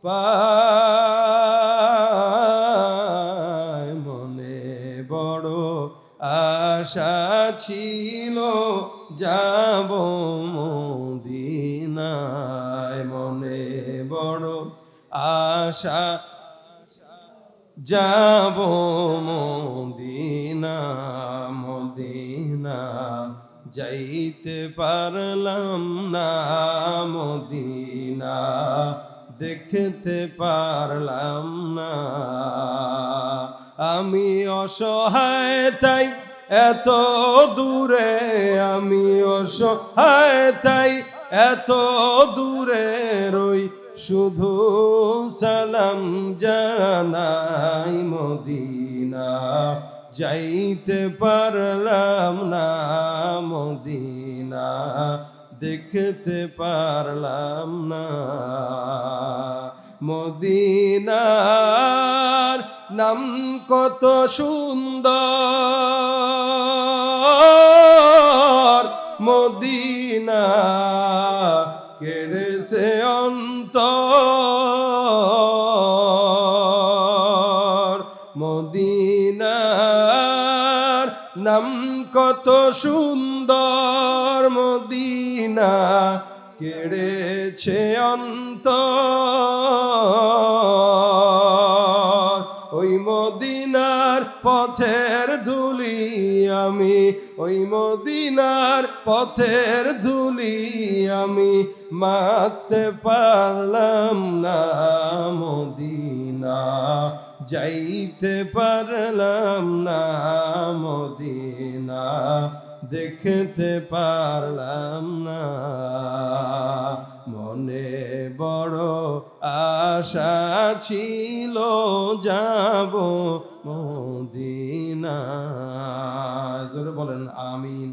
পায়। মনে বড় আশা ছিল যাব মদিনায়। মনে বড় আশা যাব মদিনা। মদিনা যাইতে পারলাম না, মদিনা দেখতে পারলাম না। আমি অসহায় তাই এত দূরে, আমি অসহায় তাই এত দূরে রই, শুধু সালাম জানাই। মদিনা যাইতে পারলাম না, মদিনা দেখতে পারলাম না। মদিনার নাম কত সুন্দর, মদিনা কেড়েছে অন্তর। মদিনার নাম কত সুন্দর, মদিনা কেড়েছে অন্তর। ওই মদিনার পথের ধুলি আমি, ওই মদিনার পথের ধুলি আমি মাখতে পারলাম না, মদিনা যাইতে পারলাম না, মদিনা দেখতে পারলাম না। মনে বড় আশা ছিল যাব মদিনা। জোরে বলেন আমিন।